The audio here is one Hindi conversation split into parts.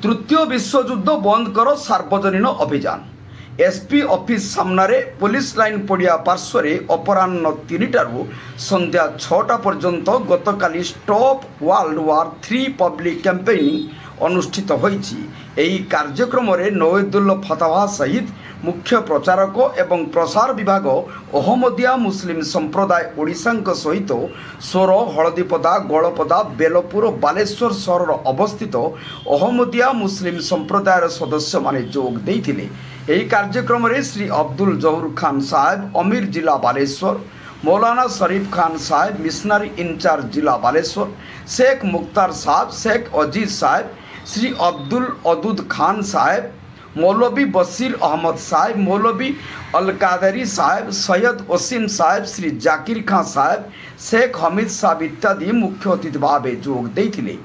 तृतीय विश्वयुद्ध बंद कर सार्वजनीन अभियान। एसपी ऑफिस सामने पुलिस लाइन पड़िया पार्श्व अपराह्न 3टारू संध्या 6टा पर्यंत गतकाली stop world war 3 public campaigning अनुष्ठित होईछि। एही कार्यक्रम रे नईदुल फतवा सहित मुख्य प्रचारक एवं प्रसार विभाग अहमदिया मुस्लिम संप्रदाय ओडिशा सहित सोर हलदीपदा गलपदा बेलपुर बालेश्वर सहर अवस्थित अहमदिया मुस्लिम संप्रदायर सदस्य माने जोग देइथिले। एही कार्यक्रम रे श्री अब्दुल जहूर खान साहेब अमीर जिला बालेश्वर, मौलाना शरीफ खान साहेब मिशनरी इंचार्ज जिला बालेश्वर, शेख मुख्तार साहब, शेख अजीज साहब, श्री अब्दुल अदूद खान साहेब, मौलवी बशीर अहमद साहेब, मौलवी अल कादरी साहेब, सैयद वसीम साहेब, श्री जाकिर खान साहेब, शेख हमीद साहब इत्यादि मुख्य अतिथि भाव जोग देइथिले।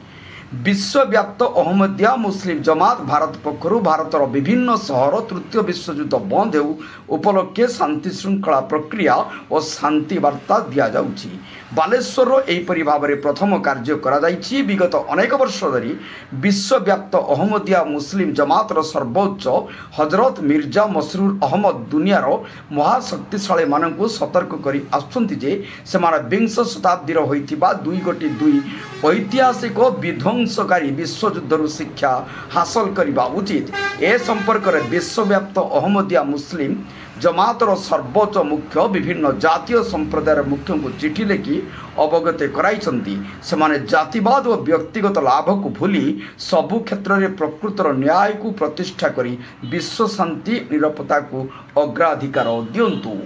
विश्वव्याप्त अहमदिया मुस्लिम जमात भारत पक्षरु भारतर विभिन्न सहर तृतीय विश्वयुद्ध बंद हेउ उपलक्षे शांति श्रृंखला प्रक्रिया और शांति वार्ता दिया जाउछि। बालेश्वर एहीपरि भाव प्रथम कार्य करा जाइछि। विगत अनेक वर्ष धरी विश्वव्याप्त अहमदिया मुस्लिम जमातर सर्वोच्च हजरत मिर्जा मसरूर अहमद दुनियार महाशक्तिशाली मानकु सतर्क करी आछुंती जे सेमाने 20 शताब्दीर होइथिबा 2 ऐतिहासिक विध्वंसकारी विश्वयुद्धर शिक्षा हासिल करने उचित। ए संपर्क में विश्वव्याप्त अहमदिया मुस्लिम जमातर सर्वोच्च मुख्य विभिन्न जातीय संप्रदायर मुख्य को चिठी लिखि अवगत कराइछन्ति। सेमाने जातिवाद और व्यक्तिगत लाभ को भूली सबु क्षेत्र में प्रकृतर न्याय को प्रतिष्ठा करी विश्व शांति निरापत्ता को अग्राधिकार दियंतु।